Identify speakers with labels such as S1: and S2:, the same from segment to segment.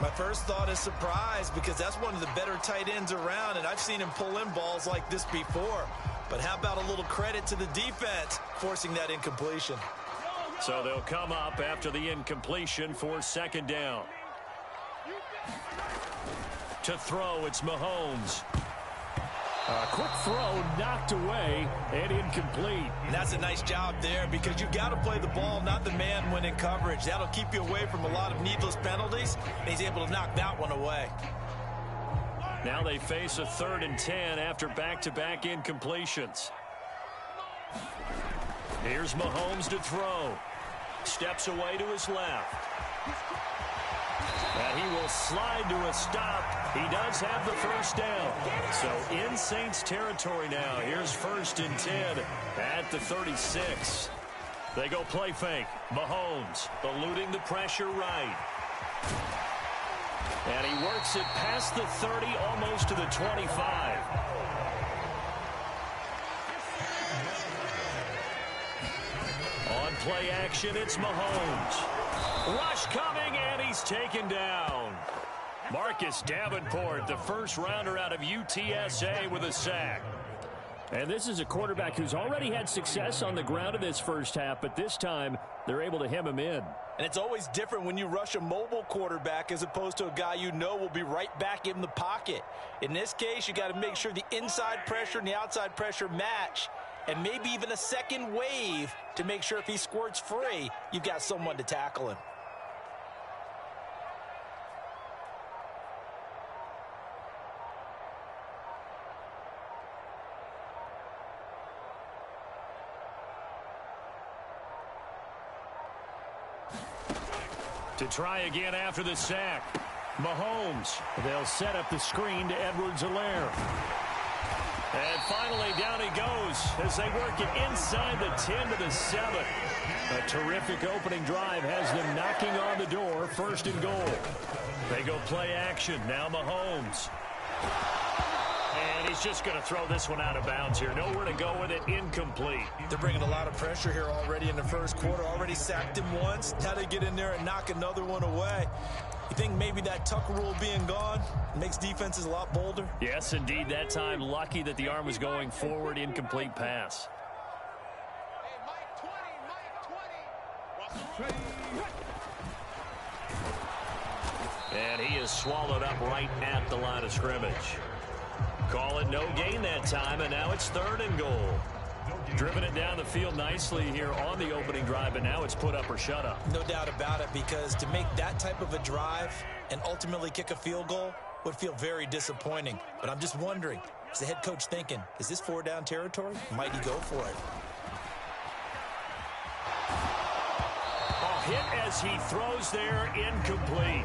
S1: My first thought is surprise because that's one of the better tight ends around, and I've seen him pull in balls like this before. But how about a little credit to the defense forcing that incompletion?
S2: So they'll come up after the incompletion for second down. To throw, it's Mahomes. A quick throw knocked away and incomplete.
S1: And that's a nice job there because you've got to play the ball, not the man when in coverage. That'll keep you away from a lot of needless penalties, and he's able to knock that one away.
S2: Now they face a 3rd and 10 after back-to-back incompletions. Here's Mahomes to throw. Steps away to his left. And he will slide to a stop. He does have the first down. So in Saints territory now. Here's 1st and 10 at the 36. They go play fake. Mahomes eluding the pressure right. And he works it past the 30, almost to the 25. On play action, it's Mahomes. Rush coming, and he's taken down. Marcus Davenport, the first rounder out of UTSA with a sack. And this is a quarterback who's already had success on the ground in this first half, but this time they're able to hem him in.
S1: And it's always different when you rush a mobile quarterback as opposed to a guy you know will be right back in the pocket. In this case, you got to make sure the inside pressure and the outside pressure match, and maybe even a second wave to make sure if he squirts free, you've got someone to tackle him.
S2: To try again after the sack. Mahomes. They'll set up the screen to Edwards-Helaire. And finally down he goes as they work it inside the 10 to the 7. A terrific opening drive has them knocking on the door. 1st and goal. They go play action. Now Mahomes. And he's just going to throw this one out of bounds here. Nowhere to go with it. Incomplete.
S1: They're bringing a lot of pressure here already in the first quarter. Already sacked him once. Now they get in there and knock another one away. You think maybe that Tucker rule being gone makes defenses a lot bolder?
S2: Yes, indeed. That time, lucky that the arm was going forward. Incomplete pass. And he is swallowed up right at the line of scrimmage. Call it no gain that time, and now it's 3rd and goal. Driven it down the field nicely here on the opening drive, and now it's put up or shut up.
S1: No doubt about it, because to make that type of a drive and ultimately kick a field goal would feel very disappointing. But I'm just wondering, is the head coach thinking, is this 4-down territory? Might he go for it?
S2: A hit as he throws there, incomplete.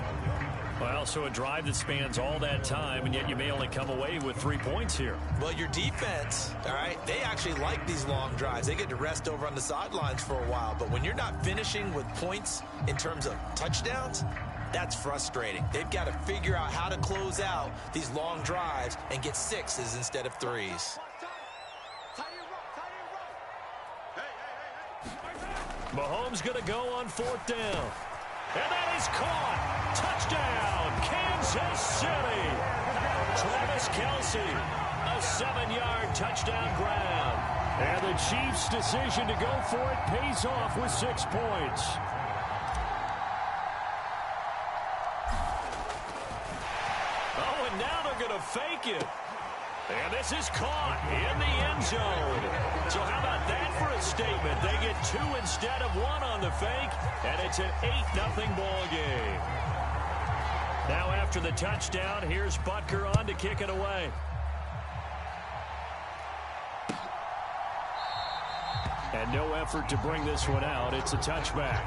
S2: Well, so a drive that spans all that time, and yet you may only come away with 3 points here.
S1: Well, your defense, all right, they actually like these long drives. They get to rest over on the sidelines for a while. But when you're not finishing with points in terms of touchdowns, that's frustrating. They've got to figure out how to close out these long drives and get 6s instead of 3s.
S2: Mahomes going to go on 4th down. And that is caught. Touchdown, Kansas City. Travis Kelce, a 7-yard touchdown grab. And the Chiefs' decision to go for it pays off with 6 points. Oh, and now they're going to fake it. And this is caught in the end zone. So how about that for a statement? They get 2 instead of 1 on the fake, and it's an 8-0 ball game. Now after the touchdown, here's Butker on to kick it away. And no effort to bring this one out. It's a touchback.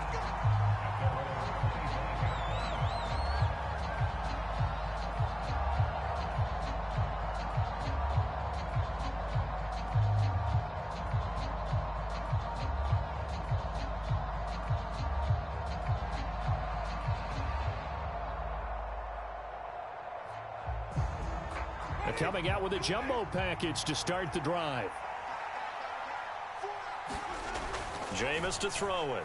S2: Coming out with a jumbo package to start the drive. Jameis to throw it.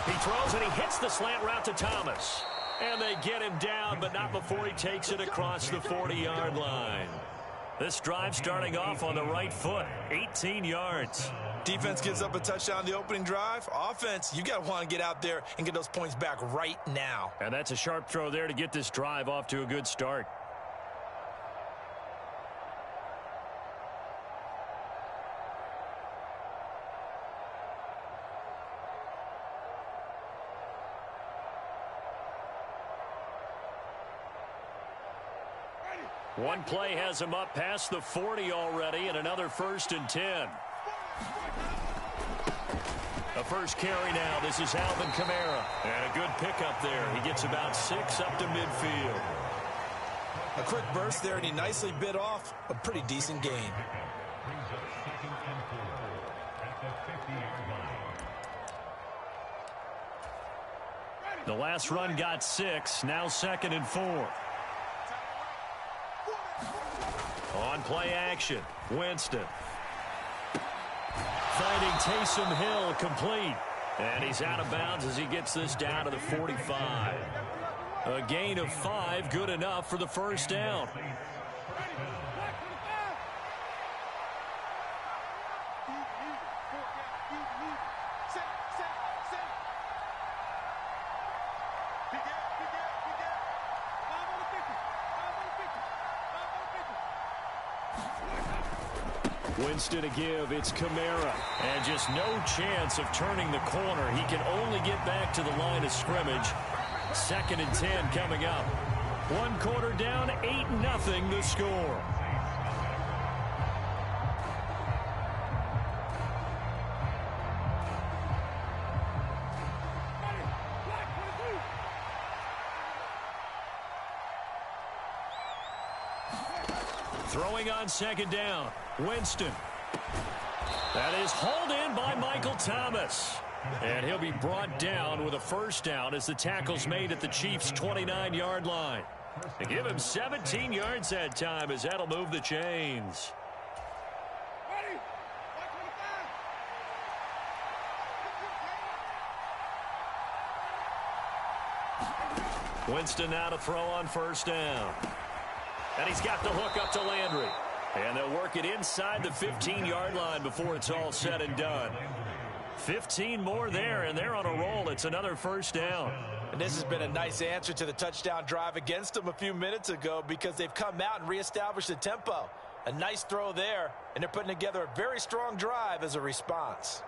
S2: He throws and he hits the slant route to Thomas. And they get him down, but not before he takes it across the 40-yard line. This drive starting off on the right foot, 18 yards.
S1: Defense gives up a touchdown the opening drive. Offense, you got to want to get out there and get those points back right now.
S2: And that's a sharp throw there to get this drive off to a good start. One play has him up past the 40 already, and another 1st and 10. The first carry now. This is Alvin Kamara. And a good pickup there. He gets about 6 up to midfield.
S1: A quick burst there, and he nicely bit off a pretty decent gain.
S2: The last run got 6. Now 2nd and 4. On play action, Winston. Finding Taysom Hill complete. And he's out of bounds as he gets this down to the 45. A gain of 5, good enough for the first down. Winston to give, it's Kamara. And just no chance of turning the corner. He can only get back to the line of scrimmage. 2nd and 10 coming up. 1 quarter down, 8-0 the score. Throwing on 2nd down, Winston. That is hauled in by Michael Thomas. And he'll be brought down with a first down as the tackle's made at the Chiefs' 29-yard line. They give him 17 yards that time as that'll move the chains. Winston now to throw on first down. And he's got the hook up to Landry. And they'll work it inside the 15-yard line before it's all said and done. 15 more there, and they're on a roll. It's another first down.
S1: And this has been a nice answer to the touchdown drive against them a few minutes ago because they've come out and reestablished the tempo. A nice throw there, and they're putting together a very strong drive as a response.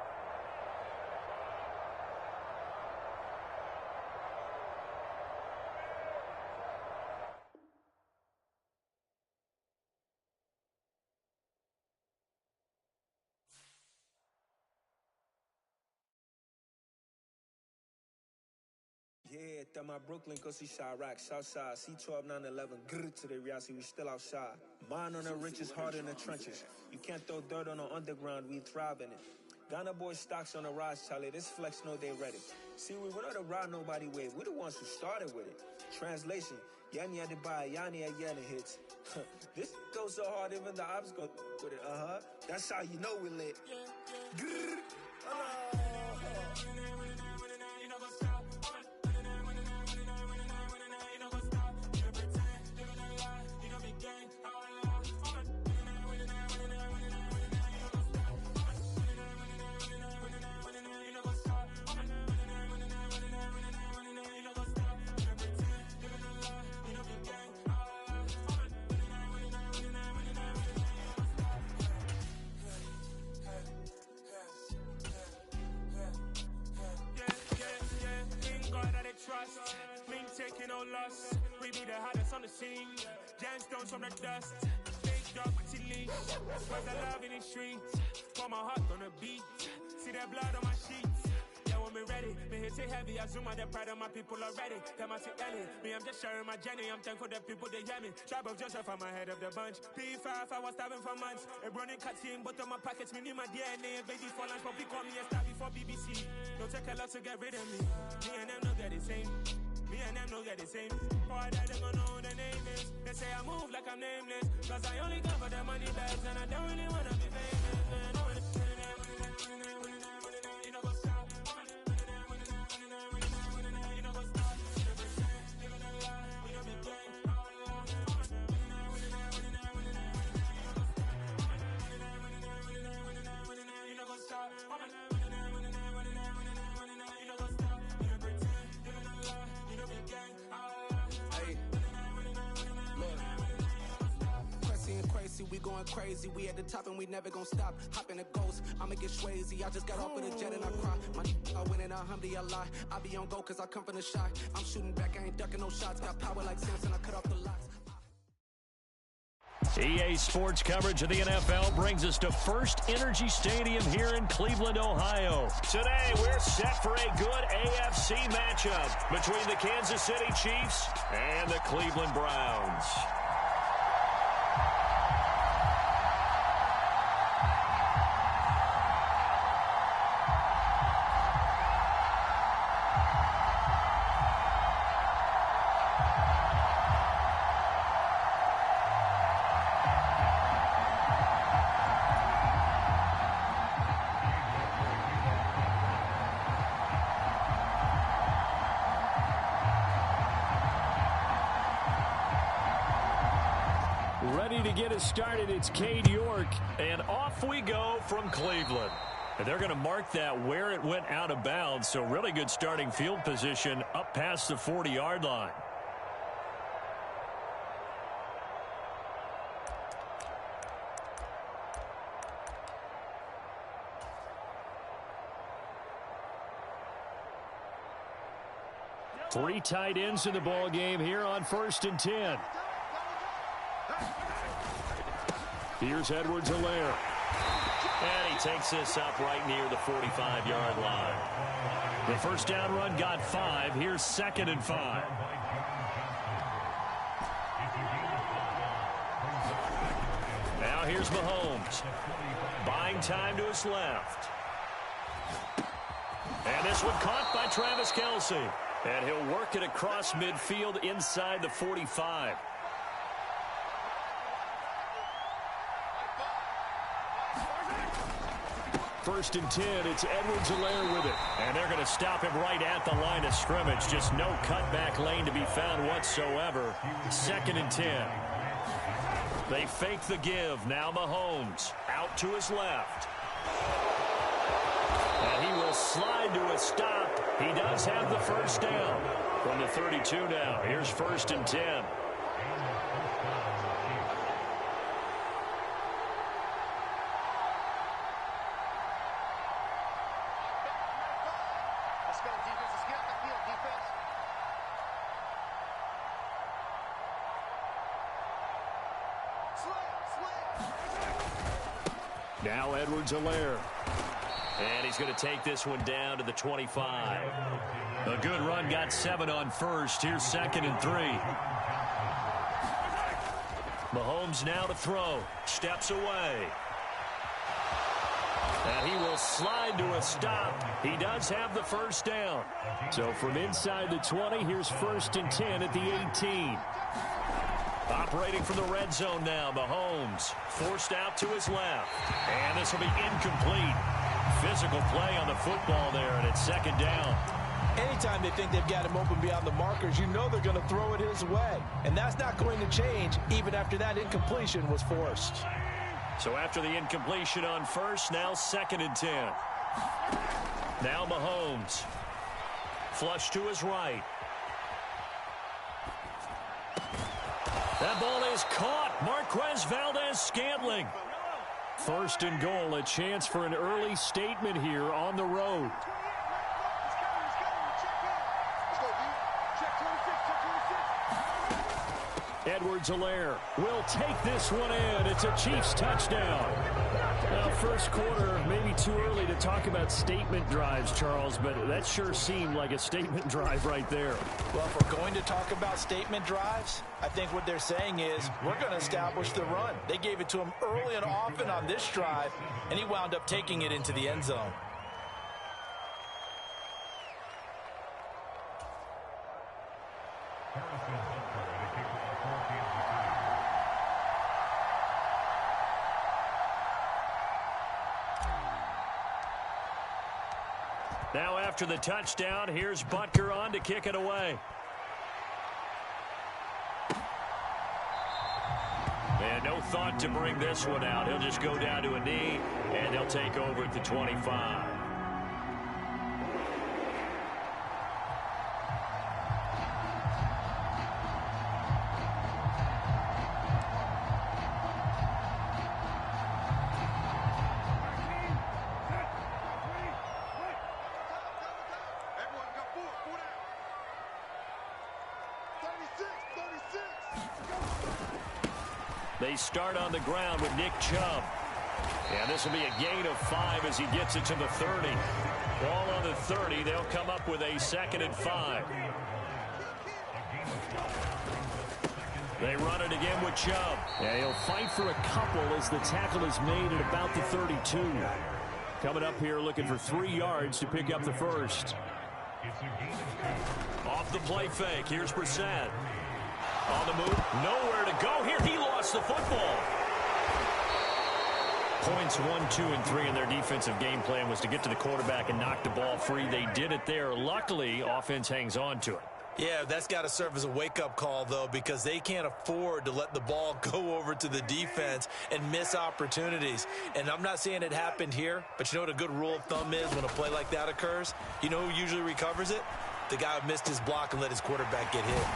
S3: Yeah, that my Brooklyn, cause he Chirac, Southside, C12, 911, grr to the reality, we still outside. Mine on the riches, heart in the trenches. You can't throw dirt on the underground, we thrive in it. Ghana boy stocks on the rise, Charlie, this flex know they ready. See, we were not a ride nobody with, we the ones who started with it. Translation, Yanni had to buy, Yanni had Yanni hits. This goes so hard, even the ops go with it, That's how you know we lit. Grr,
S4: taking no loss. We be the hottest on the scene. Gemstones from the dust. Big dog with your leash. Cause I love in the streets. Pour my heart on the beat. See that blood on my sheets. Yeah, when we ready. Me hit it heavy. I zoom out the pride of my people already. Them I see Ellie. Me, I'm just sharing my journey. I'm thankful that people they hear me. Tribe of Joseph, I'm ahead of the bunch. P5, I was starving for months. A running cut team, but on my pockets. Me need my DNA. Baby for lunch, but we call me a star before BBC. Don't take a lot to get rid of me. Me and them don't get the same. Me and them don't get the same. Boy, that they gonna know who the name is. They say I move like I'm nameless. Cause I only come for the money bags. And I don't really wanna be famous, man. You know go stop. You know go stop.
S5: going crazy. We at the top and we never gonna stop. Hop in a ghost, I'ma get Swayze. I just got off of the jet and I cry. My I win in a Humvee a lot. I be on go cause I come from the shot. I'm shooting back, I ain't ducking no shots. Got power like Samson, I cut off the locks.
S2: EA Sports coverage of the NFL brings us to First Energy Stadium here in Cleveland, Ohio. Today, we're set for a good AFC matchup between the Kansas City Chiefs and the Cleveland Browns. Ready to get us started, it's Cade York, and off we go from Cleveland. And they're going to mark that where it went out of bounds, so really good starting field position up past the 40-yard line. Three tight ends in the ball game here on 1st and 10. Here's Edwards-Helaire. And he takes this up right near the 45-yard line. The first down run got 5. Here's 2nd and 5. Now here's Mahomes. Buying time to his left. And this one caught by Travis Kelce. And he'll work it across midfield inside the 45. First and 10, it's Edwards-Helaire with it. And they're going to stop him right at the line of scrimmage. Just no cutback lane to be found whatsoever. 2nd and 10. They fake the give. Now Mahomes out to his left. And he will slide to a stop. He does have the first down. From the 32 now, here's 1st and 10. Now Edwards-Helaire. And he's going to take this one down to the 25. A good run, got 7 on first. Here's 2nd and 3. Mahomes now to throw. Steps away. And he will slide to a stop. He does have the first down. So from inside the 20, here's 1st and 10 at the 18. Operating from the red zone now, Mahomes forced out to his left. And this will be incomplete. Physical play on the football there, and it's 2nd down.
S1: Anytime they think they've got him open beyond the markers, you know they're going to throw it his way. And that's not going to change even after that incompletion was forced.
S2: So after the incompletion on first, now 2nd and 10. Now Mahomes. Flush to his right. That ball is caught. Marquez Valdez-Scantling. 1st and goal, a chance for an early statement here on the road. Edwards-Helaire will take this one in. It's a Chiefs touchdown. Now, first quarter, maybe too early to talk about statement drives, Charles, but that sure seemed like a statement drive right there.
S1: Well, if we're going to talk about statement drives, I think what they're saying is we're going to establish the run. They gave it to him early and often on this drive, and he wound up taking it into the end zone.
S2: Now after the touchdown, here's Butker on to kick it away. And no thought to bring this one out. He'll just go down to a knee, and they'll take over at the 25. They start on the ground with Nick Chubb. And this will be a gain of 5 as he gets it to the 30. Ball on the 30. They'll come up with a 2nd and 5. They run it again with Chubb. And he'll fight for a couple as the tackle is made at about the 32. Coming up here looking for 3 yards to pick up the first. Off the play fake. Here's Brissett. On the move. Nowhere to go here. He lost the football. Points 1, 2, and 3 in their defensive game plan was to get to the quarterback and knock the ball free. They did it there. Luckily, offense hangs on to it.
S1: Yeah, that's got to serve as a wake-up call, though, because they can't afford to let the ball go over to the defense and miss opportunities. And I'm not saying it happened here, but you know what a good rule of thumb is when a play like that occurs? You know who usually recovers it? The guy who missed his block and let his quarterback get hit.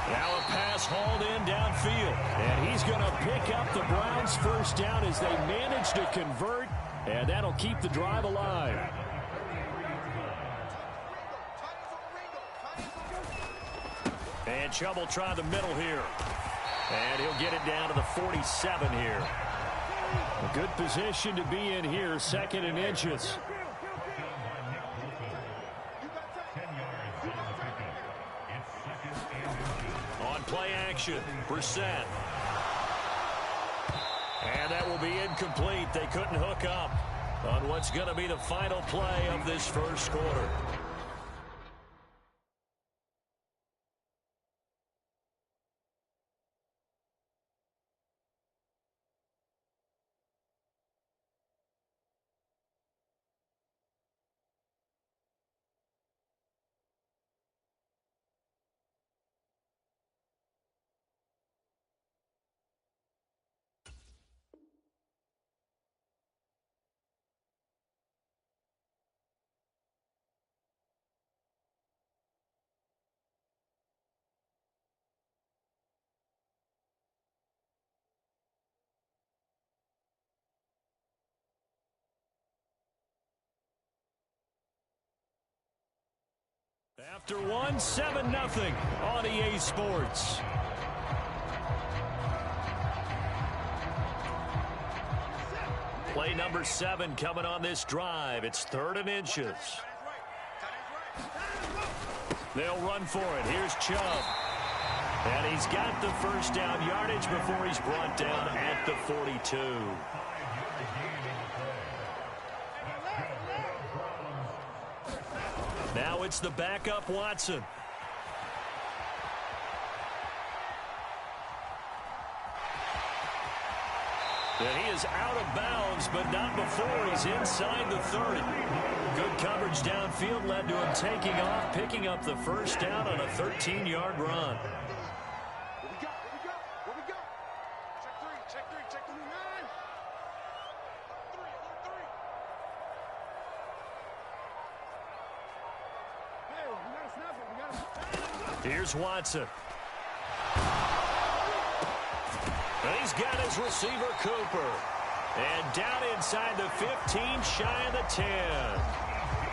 S2: Now a pass hauled in downfield. And he's going to pick up the Browns' first down as they manage to convert. And that'll keep the drive alive. And Chubb will try the middle here. And he'll get it down to the 47 here. A good position to be in here, 2nd and inches. On play action, Brissett. And that will be incomplete. They couldn't hook up on what's going to be the final play of this first quarter. After 1, 7-0 on EA Sports. Play number 7 coming on this drive. It's 3rd and inches. They'll run for it. Here's Chubb. And he's got the first down yardage before he's brought down at the 42. Now it's the backup Watson. And he is out of bounds, but not before he's inside the 30. Good coverage downfield led to him taking off, picking up the first down on a 13-yard run. Here's Watson. And he's got his receiver, Cooper. And down inside the 15, shy of the 10.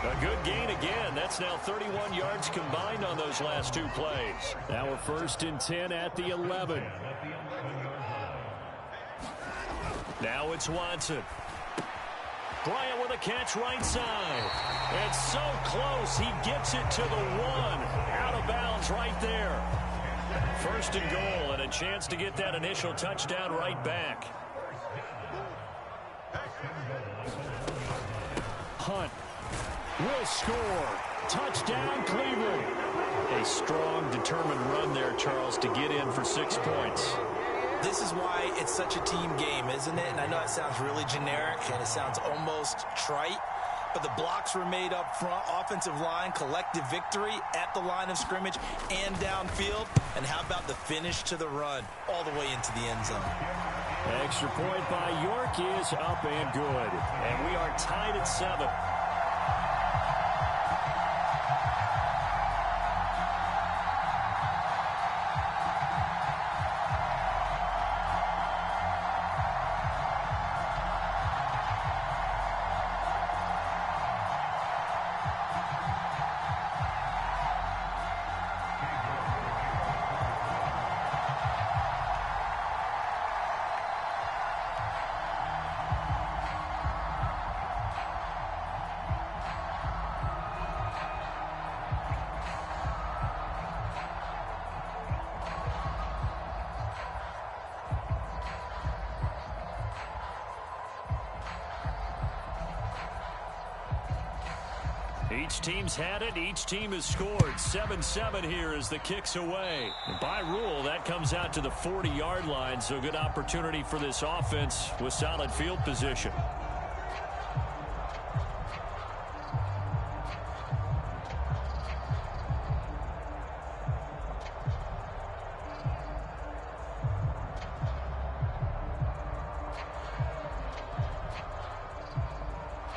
S2: A good gain again. That's now 31 yards combined on those last 2 plays. Now we're 1st and 10 at the 11. Now it's Watson. Bryant with a catch right side. And so close, he gets it to the 1. Out of bounds right there. 1st and goal, and a chance to get that initial touchdown right back. Hunt will score. Touchdown, Cleveland. A strong, determined run there, Charles, to get in for 6 points.
S1: This is why it's such a team game, isn't it? And I know it sounds really generic and it sounds almost trite, but the blocks were made up front, offensive line, collective victory at the line of scrimmage and downfield. And how about the finish to the run all the way into the end zone?
S2: Extra point by York is up and good. And we are tied at 7. Each team's had it. Each team has scored. 7-7 here as the kick's away. And by rule, that comes out to the 40-yard line, so good opportunity for this offense with solid field position.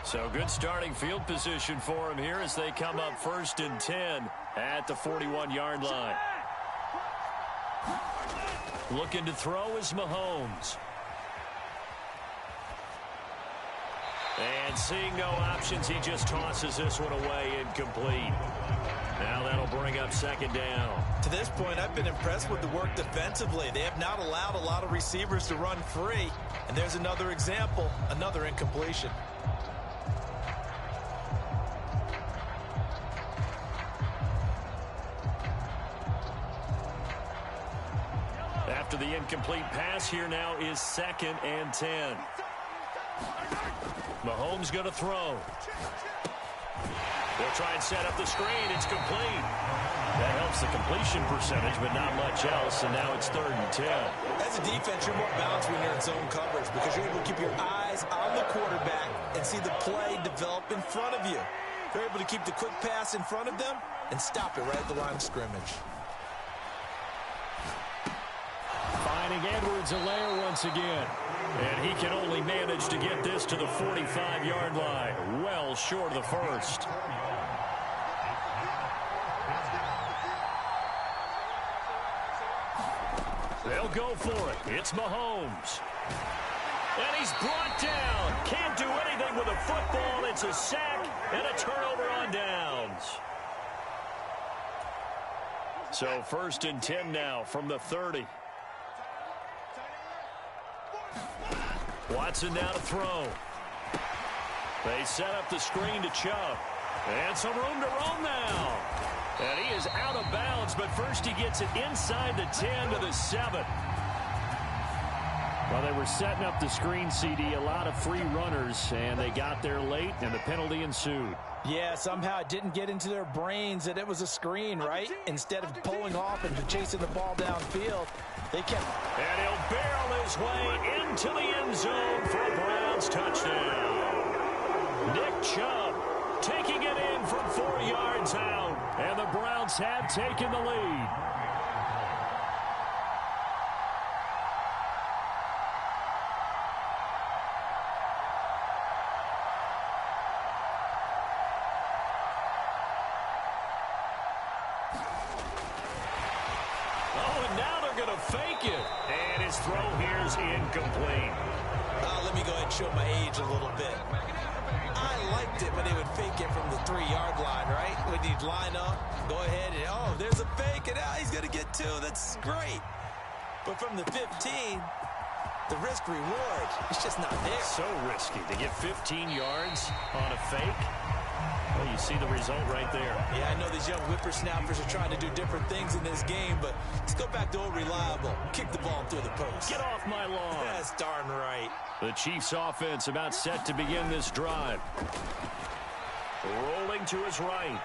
S2: So good starting field position for him here as they come up 1st and 10 at the 41-yard line. Looking to throw is Mahomes. And seeing no options, he just tosses this one away, incomplete. Now that'll bring up 2nd down.
S1: To this point, I've been impressed with the work defensively. They have not allowed a lot of receivers to run free. And there's another example, another incompletion.
S2: After the incomplete pass, here now is 2nd and 10. Mahomes going to throw. They'll try and set up the screen. It's complete. That helps the completion percentage, but not much else, and now it's 3rd and 10.
S1: As a defense, you're more balanced when you're in zone coverage because you're able to keep your eyes on the quarterback and see the play develop in front of you. You're able to keep the quick pass in front of them and stop it right at the line of scrimmage.
S2: Finding Edwards-Helaire once again. And he can only manage to get this to the 45-yard line. Well short of the first. They'll go for it. It's Mahomes. And he's brought down. Can't do anything with a football. It's a sack and a turnover on downs. So 1st and 10 now from the 30. Watson now to throw. They set up the screen to Chubb. And some room to roam now. And he is out of bounds, but first he gets it inside the 10 to the 7. Well, they were setting up the screen, CD, a lot of free runners, and they got there late, and the penalty ensued.
S1: Yeah, somehow it didn't get into their brains that it was a screen, right? Instead of pulling off and chasing the ball downfield, they kept...
S2: And he'll barrel his way into the end zone for a Browns touchdown. Nick Chubb taking it in from 4 yards out, and the Browns have taken the lead. Fake it, and his throw here is incomplete.
S1: Let me go ahead and show my age a little bit. I liked it when they would fake it from the 3-yard line, right? When you'd line up, go ahead and, oh, there's a fake, and now he's going to get 2. That's great. But from the 15, the risk-reward, it's just not there.
S2: So risky to get 15 yards on a fake. Well, you see the result right there.
S1: Yeah, I know these young whippersnappers are trying to do different things in this game, but let's go back to old reliable. Kick the ball through the post.
S2: Get off my lawn.
S1: That's darn right.
S2: The Chiefs offense about set to begin this drive. Rolling to his right.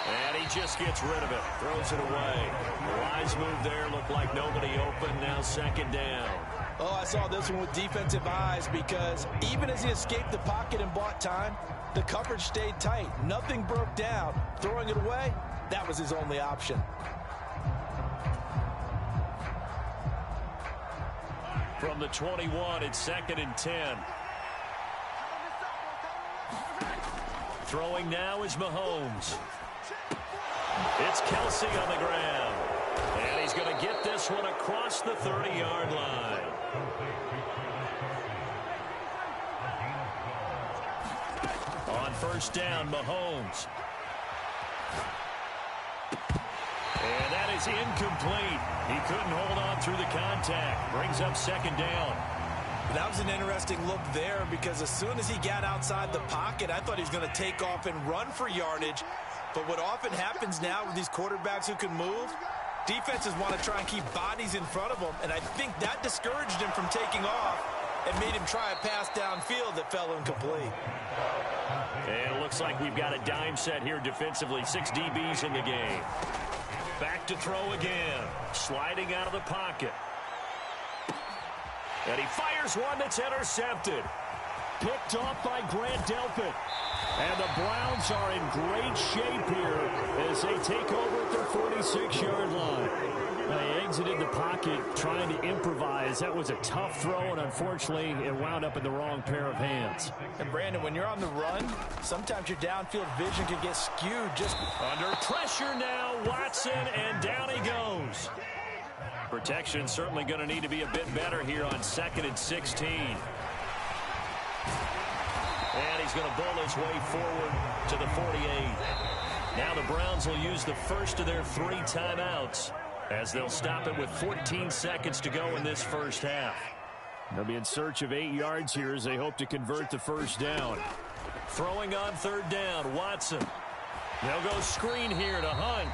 S2: And he just gets rid of it. Throws it away. Wise move there. Looked like nobody open. Now 2nd down.
S1: Oh, I saw this one with defensive eyes because even as he escaped the pocket and bought time, the coverage stayed tight. Nothing broke down. Throwing it away, that was his only option.
S2: From the 21, it's 2nd and 10. Throwing now is Mahomes. It's Kelsey on the ground. And he's going to get this one across the 30-yard line. On 1st down, Mahomes. And that is incomplete. He couldn't hold on through the contact. Brings up 2nd down.
S1: That was an interesting look there because as soon as he got outside the pocket, I thought he was going to take off and run for yardage. But what often happens now with these quarterbacks who can move, defenses want to try and keep bodies in front of them. And I think that discouraged him from taking off and made him try a pass downfield that fell incomplete.
S2: And it looks like we've got a dime set here defensively. 6 DBs in the game. Back to throw again. Sliding out of the pocket. And he fires one that's intercepted. Picked off by Grant Delpit. And the Browns are in great shape here as they take over at their 46-yard line. They exited the pocket trying to improvise. That was a tough throw, and unfortunately, it wound up in the wrong pair of hands.
S1: And, Brandon, when you're on the run, sometimes your downfield vision can get skewed. Just
S2: under pressure now, Watson, and down he goes. Protection certainly going to need to be a bit better here on 2nd and 16. And he's going to bowl his way forward to the 48. Now the Browns will use the first of their 3 timeouts as they'll stop it with 14 seconds to go in this first half. They'll be in search of 8 yards here as they hope to convert the first down. Throwing on 3rd down, Watson. They'll go screen here to Hunt.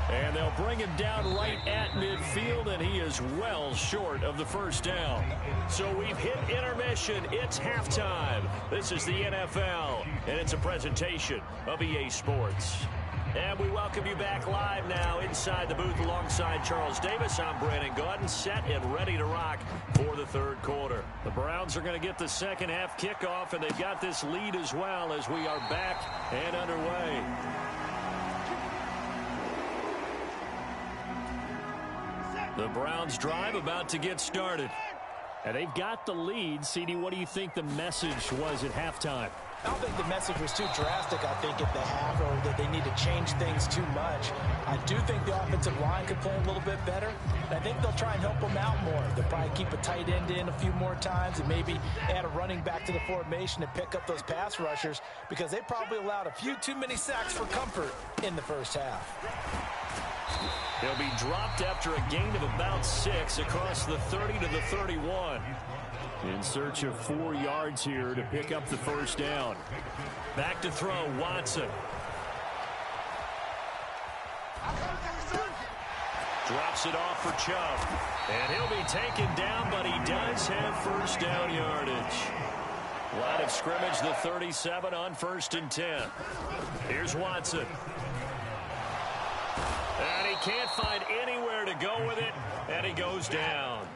S2: And they'll bring him down right at midfield, and he is well short of the first down. So we've hit intermission. It's halftime. This is the NFL, and it's a presentation of EA Sports. And we welcome you back live now inside the booth alongside Charles Davis. I'm Brandon Gaudin, set and ready to rock for the 3rd quarter. The Browns are going to get the second half kickoff, and they've got this lead as well as we are back and underway. The Browns drive about to get started. And they've got the lead. CD, what do you think the message was at halftime?
S1: I don't think the message was too drastic, I think, at the half, or that they need to change things too much. I do think the offensive line could play a little bit better. And I think they'll try and help them out more. They'll probably keep a tight end in a few more times and maybe add a running back to the formation and pick up those pass rushers because they probably allowed a few too many sacks for comfort in the first half.
S2: He'll be dropped after a gain of about 6 across the 30 to the 31. In search of 4 yards here to pick up the first down. Back to throw, Watson. Drops it off for Chubb. And he'll be taken down, but he does have first down yardage. Line of scrimmage, the 37 on 1st and 10. Here's Watson. And he can't find anywhere to go with it, and he goes down.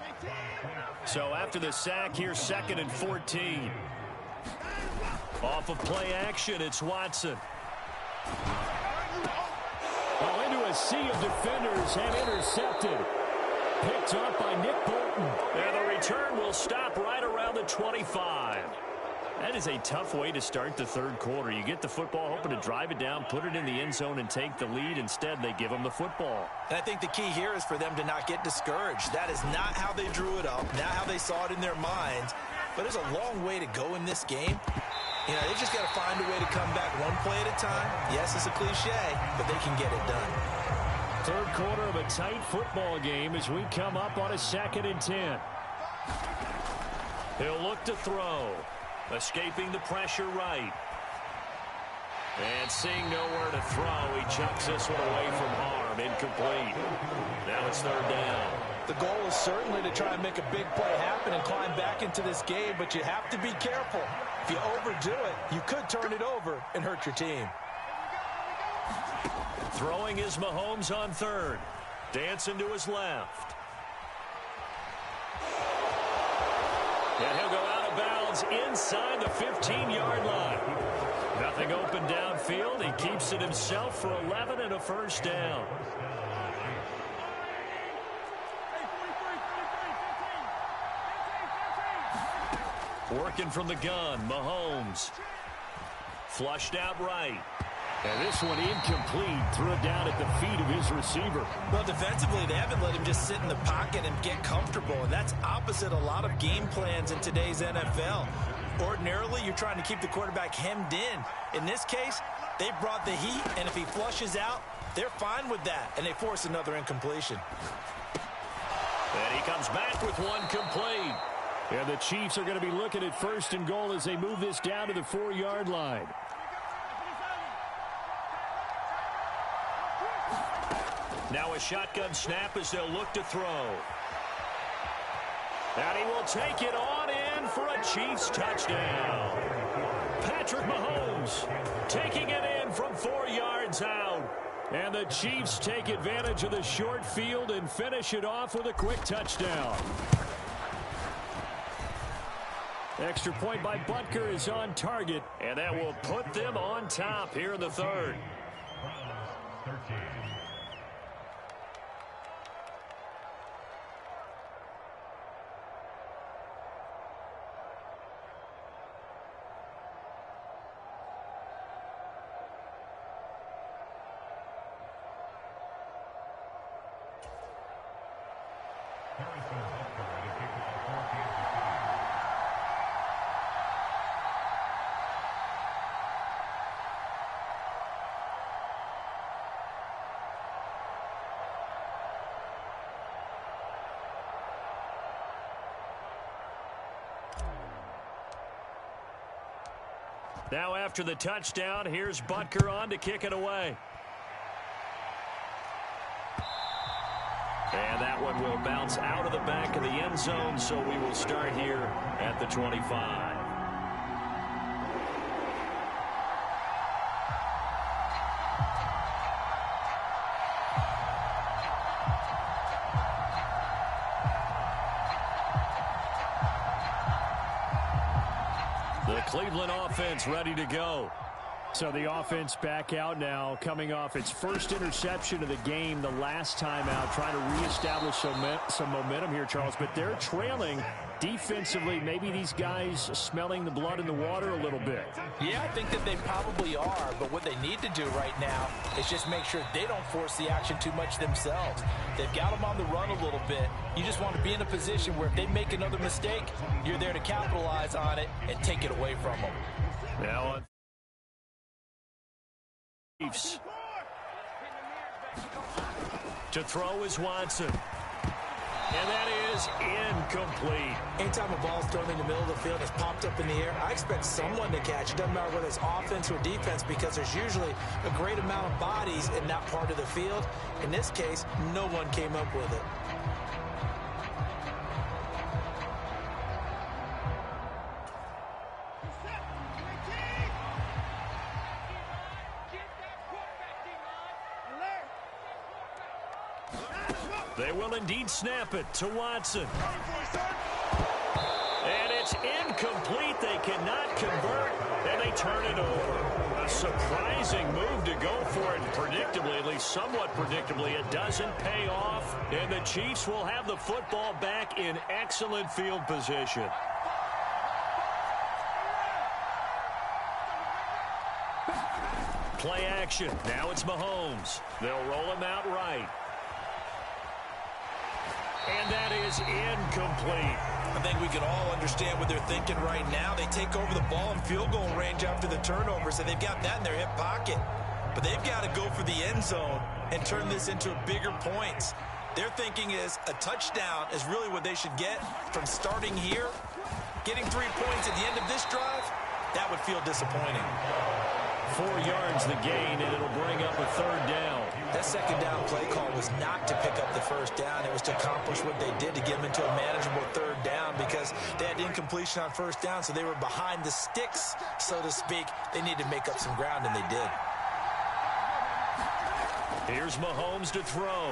S2: So after the sack here, 2nd and 14. Off of play action, it's Watson.
S6: Well, into a sea of defenders and intercepted. Picked up by Nick Bolton.
S2: And the return will stop right around the 25. That is a tough way to start the 3rd quarter. You get the football, hoping to drive it down, put it in the end zone, and take the lead. Instead, they give them the football.
S1: And I think the key here is for them to not get discouraged. That is not how they drew it up, not how they saw it in their minds. But there's a long way to go in this game. You know, they've just got to find a way to come back one play at a time. Yes, it's a cliche, but they can get it done.
S2: 3rd quarter of a tight football game as we come up on a 2nd and 10. He'll look to throw. Escaping the pressure right. And seeing nowhere to throw, he chucks this one away from harm. Incomplete. Now it's 3rd down.
S1: The goal is certainly to try and make a big play happen and climb back into this game, but you have to be careful. If you overdo it, you could turn it over and hurt your team.
S2: Throwing is Mahomes on 3rd. Dancing to his left. And he'll go out of bounds inside the 15-yard line. Nothing open downfield. He keeps it himself for 11 and a first down. Working from the gun, Mahomes. Flushed out right.
S6: And this one incomplete. Threw it down at the feet of his receiver.
S1: Well, defensively, they haven't let him just sit in the pocket and get comfortable, and that's opposite a lot of game plans in today's NFL. Ordinarily, you're trying to keep the quarterback hemmed in. In this case, they brought the heat, and if he flushes out, they're fine with that, and they force another incompletion.
S2: And he comes back with one complete.
S6: And the Chiefs are going to be looking at 1st and goal as they move this down to the 4-yard line.
S2: Now a shotgun snap as they'll look to throw. And he will take it on in for a Chiefs touchdown. Patrick Mahomes taking it in from 4 yards out. And the Chiefs take advantage of the short field and finish it off with a quick touchdown. Extra point by Butker is on target, and that will put them on top here in the third. Now after the touchdown, here's Butker on to kick it away. And that one will bounce out of the back of the end zone, so we will start here at the 25. The Cleveland offense ready to go.
S6: So the offense back out now, coming off its first interception of the game the last time out, trying to reestablish some momentum here, Charles. But they're trailing defensively. Maybe these guys smelling the blood in the water a little bit.
S1: Yeah, I think that they probably are. But what they need to do right now is just make sure they don't force the action too much themselves. They've got them on the run a little bit. You just want to be in a position where if they make another mistake, you're there to capitalize on it and take it away from them.
S2: Now on Chiefs. To throw is Watson. And that is incomplete.
S1: Anytime a ball's thrown in the middle of the field, it's popped up in the air, I expect someone to catch it. Doesn't matter whether it's offense or defense, because there's usually a great amount of bodies in that part of the field. In this case, no one came up with it.
S2: They will indeed snap it to Watson. And it's incomplete. They cannot convert, and they turn it over. A surprising move to go for it. Predictably, at least somewhat predictably, it doesn't pay off. And the Chiefs will have the football back in excellent field position. Play action. Now it's Mahomes. They'll roll him out right. And that is incomplete.
S1: I think we can all understand what they're thinking right now. They take over the ball in field goal range after the turnover, so they've got that in their hip pocket. But they've got to go for the end zone and turn this into bigger points. Their thinking is a touchdown is really what they should get from starting here. Getting 3 points at the end of this drive, that would feel disappointing.
S2: 4 yards the gain, and it'll bring up a third down.
S1: That second down play call was not to pick up the first down. It was to accomplish what they did to get them into a manageable third down, because they had incompletion on first down, so they were behind the sticks, so to speak. They needed to make up some ground, and they did.
S2: Here's Mahomes to throw.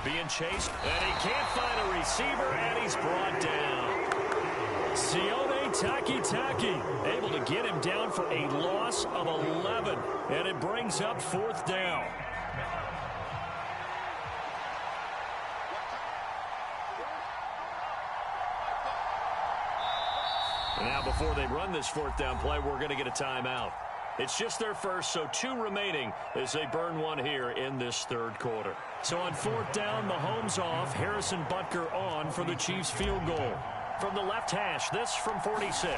S2: Being chased, and he can't find a receiver, and he's brought down. Sione Takitaki able to get him down for a loss of 11, and it brings up fourth down. And now before they run this fourth down play, we're going to get a timeout. It's just their first, so 2 remaining as they burn one here in this third quarter. So on fourth down, Mahomes off, Harrison Butker on for the Chiefs field goal. From the left hash, this from 46.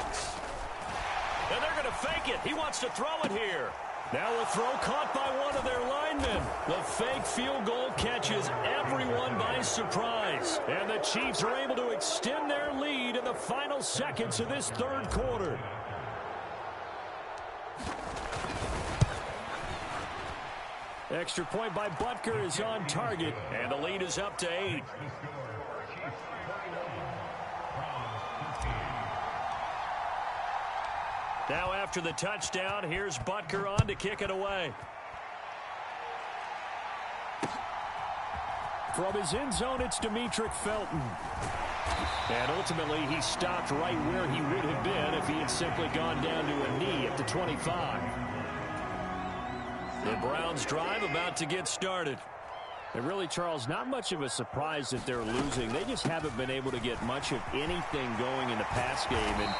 S2: And they're going to fake it. He wants to throw it here. Now a throw caught by one of their linemen. The fake field goal catches everyone by surprise. And the Chiefs are able to extend their lead in the final seconds of this third quarter. Extra point by Butker is on target, and the lead is up to 8. Now after the touchdown, here's Butker on to kick it away. From his end zone, it's Demetric Felton. And ultimately, he stopped right where he would have been if he had simply gone down to a knee at the 25. The Browns drive about to get started. And really, Charles, not much of a surprise that they're losing. They just haven't been able to get much of anything going in the pass game. And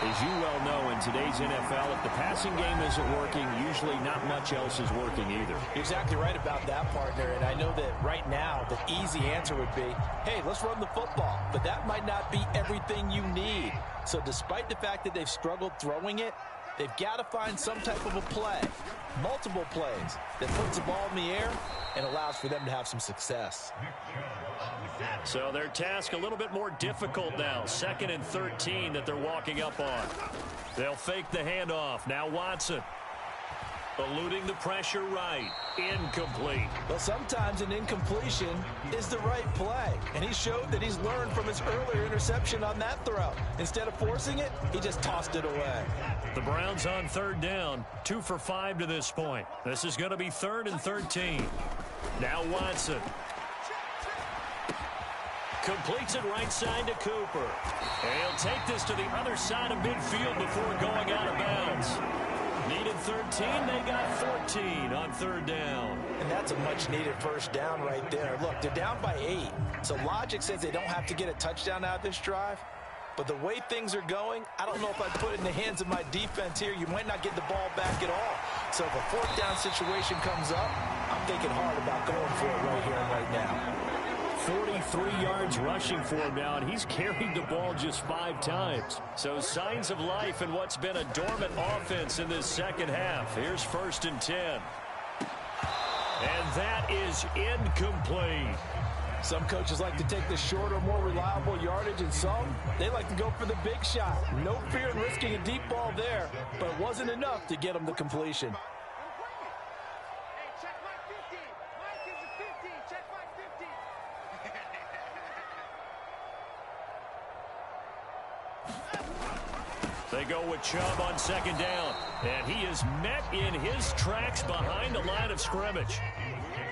S2: as you well know, in today's NFL, if the passing game isn't working, usually not much else is working either.
S1: You're exactly right about that, partner. And I know that right now the easy answer would be, hey, let's run the football. But that might not be everything you need. So despite the fact that they've struggled throwing it, they've got to find some type of a play, multiple plays, that puts the ball in the air and allows for them to have some success.
S2: So their task a little bit more difficult now. 2nd and 13 that they're walking up on. They'll fake the handoff. Now Watson. Eluding the pressure right. Incomplete.
S1: Well, sometimes an incompletion is the right play. And he showed that he's learned from his earlier interception on that throw. Instead of forcing it, he just tossed it away.
S2: The Browns on 3rd down. 2 for 5 to this point. This is going to be 3rd and 13. Now Watson. Completes it right side to Cooper. And he'll take this to the other side of midfield before going out of bounds. Needed 13, they got 14 on 3rd down.
S1: And that's a much-needed first down right there. Look, they're down by 8. So logic says they don't have to get a touchdown out of this drive. But the way things are going, I don't know if I'd put it in the hands of my defense here. You might not get the ball back at all. So if a 4th down situation comes up, I'm thinking hard about going for it right here and right now.
S2: 43 yards rushing for him now, and he's carried the ball just 5 times. So signs of life in what's been a dormant offense in this second half. Here's 1st and 10. And that is incomplete.
S1: Some coaches like to take the shorter, more reliable yardage, and some, they like to go for the big shot. No fear in risking a deep ball there, but it wasn't enough to get them the completion.
S2: They go with Chubb on 2nd down, and he is met in his tracks behind the line of scrimmage.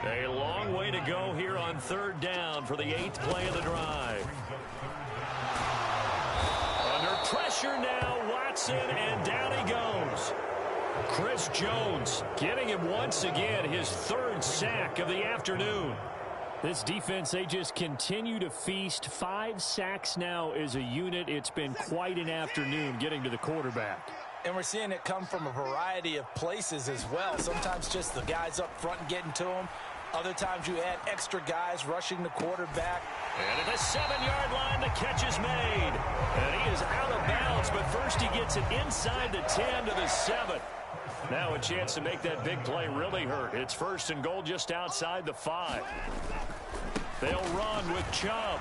S2: A long way to go here on 3rd down for the 8th play of the drive. Under pressure now, Watson, and down he goes. Chris Jones getting him once again, his 3rd sack of the afternoon. This defense, they just continue to feast. 5 sacks now as a unit. It's been quite an afternoon getting to the quarterback.
S1: And we're seeing it come from a variety of places as well. Sometimes just the guys up front getting to him. Other times you add extra guys rushing the quarterback.
S2: And at the 7-yard line, the catch is made. And he is out of bounds, but first he gets it inside the 10 to the 7. Now a chance to make that big play really hurt. It's 1st and goal just outside the 5. They'll run with Chubb.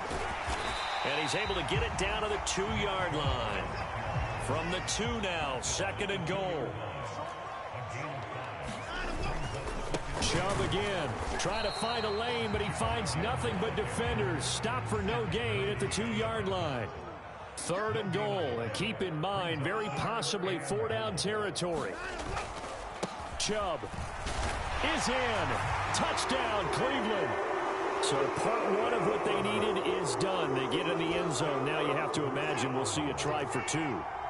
S2: And he's able to get it down to the 2-yard line. From the 2 now, 2nd and goal. Chubb again, trying to find a lane, but he finds nothing but defenders. Stop for no gain at the 2-yard line. 3rd and goal, and keep in mind, very possibly 4-down territory. Chubb is in. Touchdown, Cleveland. So part 1 of what they needed is done. They get in the end zone. Now you have to imagine we'll see a try for 2.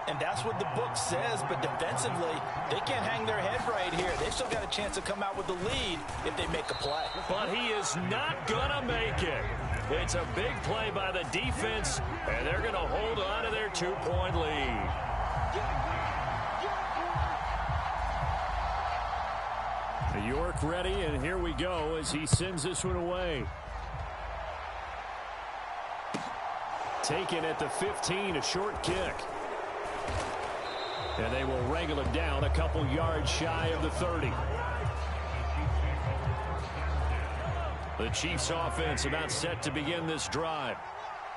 S1: And that's what the book says, but defensively, they can't hang their head right here. They've still got a chance to come out with the lead if they make a play.
S2: But he is not going to make it. It's a big play by the defense, and they're going to hold on to their 2-point lead. York ready, and here we go as he sends this one away. Taken at the 15, a short kick. And they will wrangle it down a couple yards shy of the 30. The Chiefs offense about set to begin this drive.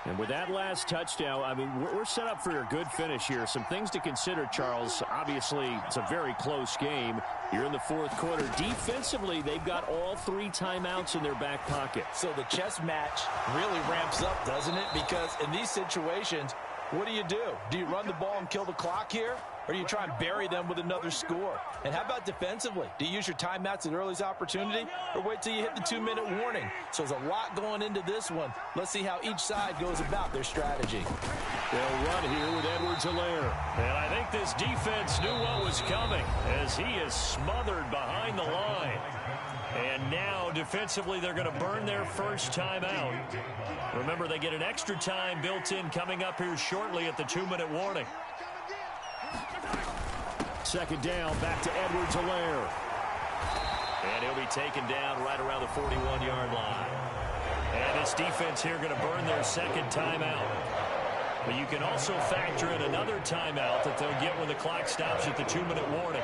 S2: And with that last touchdown, I mean, we're set up for a good finish here. Some things to consider, Charles. Obviously, it's a very close game. You're in the 4th quarter. Defensively, they've got all 3 timeouts in their back pocket.
S1: So the chess match really ramps up, doesn't it? Because in these situations, what do? Do you run the ball and kill the clock here? or do you try and bury them with another score? And how about defensively? Do you use your timeouts at earliest opportunity, or wait till you hit the 2-minute warning? So there's a lot going into this one. Let's see how each side goes about their strategy.
S6: They'll run here with Edwards-Helaire.
S2: And I think this defense knew what was coming as he is smothered behind the line. And now, defensively, they're going to burn their first timeout. Remember, they get an extra time built in coming up here shortly at the 2-minute warning.
S6: Second down, back to Edwards-Helaire.
S2: And he'll be taken down right around the 41-yard line. And this defense here going to burn their second timeout. But you can also factor in another timeout that they'll get when the clock stops at the 2-minute warning.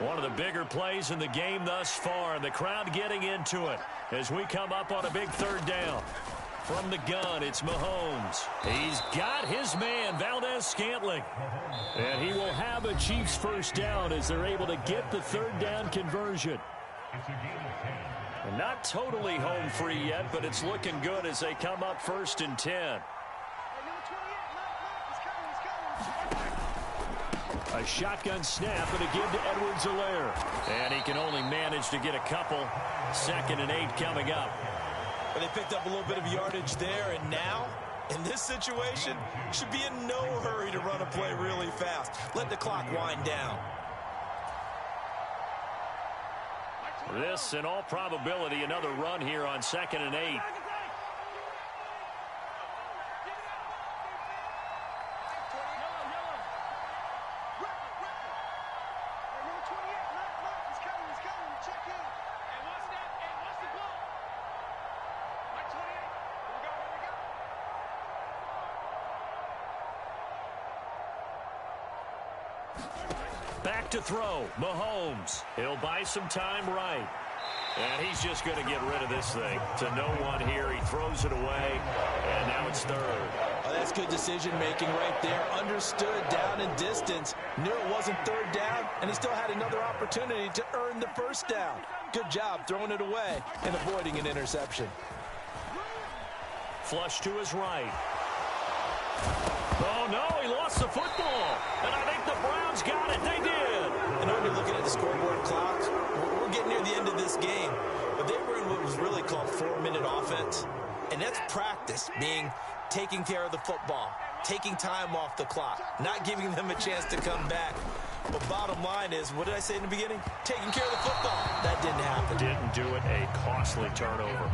S2: One of the bigger plays in the game thus far. The crowd getting into it as we come up on a big third down. From the gun, it's Mahomes. He's got his man, Valdez-Scantling.
S6: And he will have a Chiefs first down as they're able to get the third down conversion.
S2: And not totally home free yet, but it's looking good as they come up 1st and 10.
S6: A shotgun snap and a give to Edwards-Helaire.
S2: And he can only manage to get a couple. 2nd and 8 coming up.
S1: But they picked up a little bit of yardage there, and now, in this situation, should be in no hurry to run a play really fast. Let the clock wind down.
S2: This, in all probability, another run here on 2nd and 8. Back to throw, Mahomes. He'll buy some time right. And he's just going to get rid of this thing to no one here. He throws it away, and now it's 3rd.
S1: Oh, that's good decision-making right there. Understood down and distance. Knew it wasn't 3rd down, and he still had another opportunity to earn the first down. Good job throwing it away and avoiding an interception.
S2: Flush to his right. Oh, no, he lost the football. And I think the Browns got it. They did.
S1: And when you're looking at the scoreboard clock, we're getting near the end of this game. But they were in what was really called 4-minute offense. And that's practice, being taking care of the football, taking time off the clock, not giving them a chance to come back. But bottom line is, what did I say in the beginning? Taking care of the football. That didn't happen.
S2: Didn't do it. A costly turnover.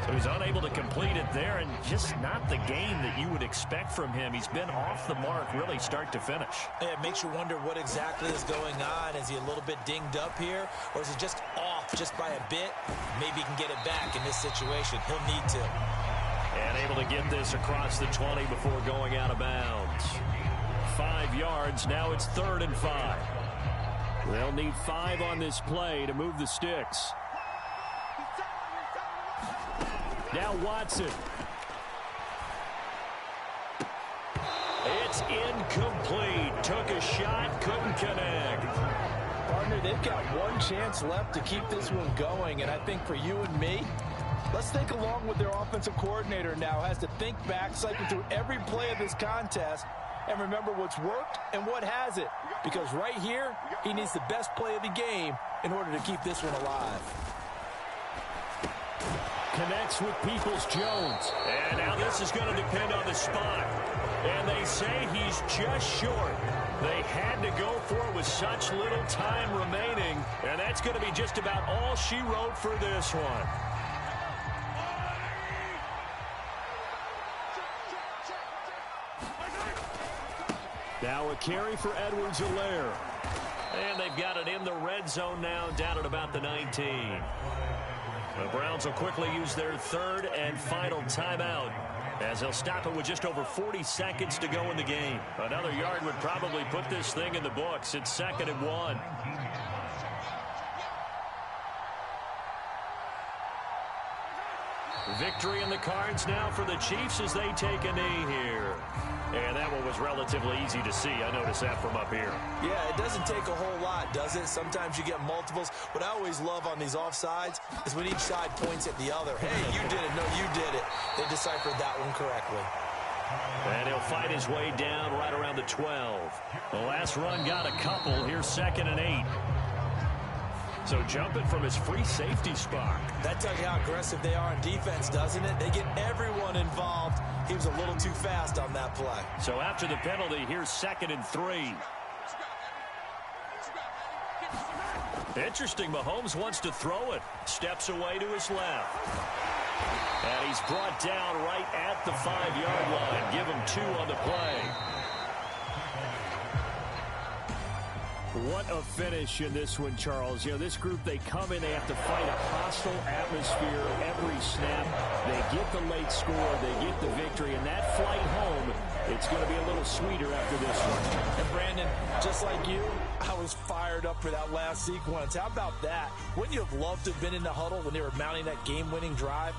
S2: So he's unable to complete it there, and just not the game that you would expect from him. He's been off the mark really start to finish.
S1: It makes you wonder what exactly is going on. Is he a little bit dinged up here, or is he just off just by a bit? Maybe he can get it back in this situation. He'll need to.
S2: And able to get this across the 20 before going out of bounds. 5 yards. Now it's 3rd and 5.
S6: They'll need 5 on this play to move the sticks. Now Watson.
S2: It's incomplete. Took a shot, couldn't connect.
S1: Partner, they've got one chance left to keep this one going, and I think for you and me, let's think along with their offensive coordinator now. Has to think back, cycle through every play of this contest, and remember what's worked and what hasn't. Because right here, he needs the best play of the game in order to keep this one alive.
S6: Connects with Peoples-Jones.
S2: And now this is going to depend on the spot. And they say he's just short. They had to go for it with such little time remaining. And that's going to be just about all she wrote for this one.
S6: Now a carry for Edwards-Helaire.
S2: And they've got it in the red zone now, down at about the 19. The Browns will quickly use their 3rd and final timeout as they'll stop it with just over 40 seconds to go in the game. Another yard would probably put this thing in the books. It's 2nd and 1. Victory in the cards now for the Chiefs as they take a knee here. And that one was relatively easy to see. I noticed that from up here.
S1: Yeah, it doesn't take a whole lot, does it? Sometimes you get multiples. What I always love on these offsides is when each side points at the other. Hey, you did it. No, you did it. They deciphered that one correctly.
S2: And he'll fight his way down right around the 12. The last run got a couple. Here's 2nd and 8. So jumping from his free safety spot.
S1: That tells you how aggressive they are in defense, doesn't it? They get everyone involved. He was a little too fast on that play.
S2: So after the penalty, here's 2nd and 3. Interesting, Mahomes wants to throw it. Steps away to his left. And he's brought down right at the 5-yard line. Give him 2 on the play.
S6: What a finish in this one, Charles. You know, this group, they come in, they have to fight a hostile atmosphere every snap. They get the late score, they get the victory, and that flight home, it's going to be a little sweeter after this one.
S1: And Brandon, just like you, I was fired up for that last sequence. How about that? Wouldn't you have loved to have been in the huddle when they were mounting that game-winning drive?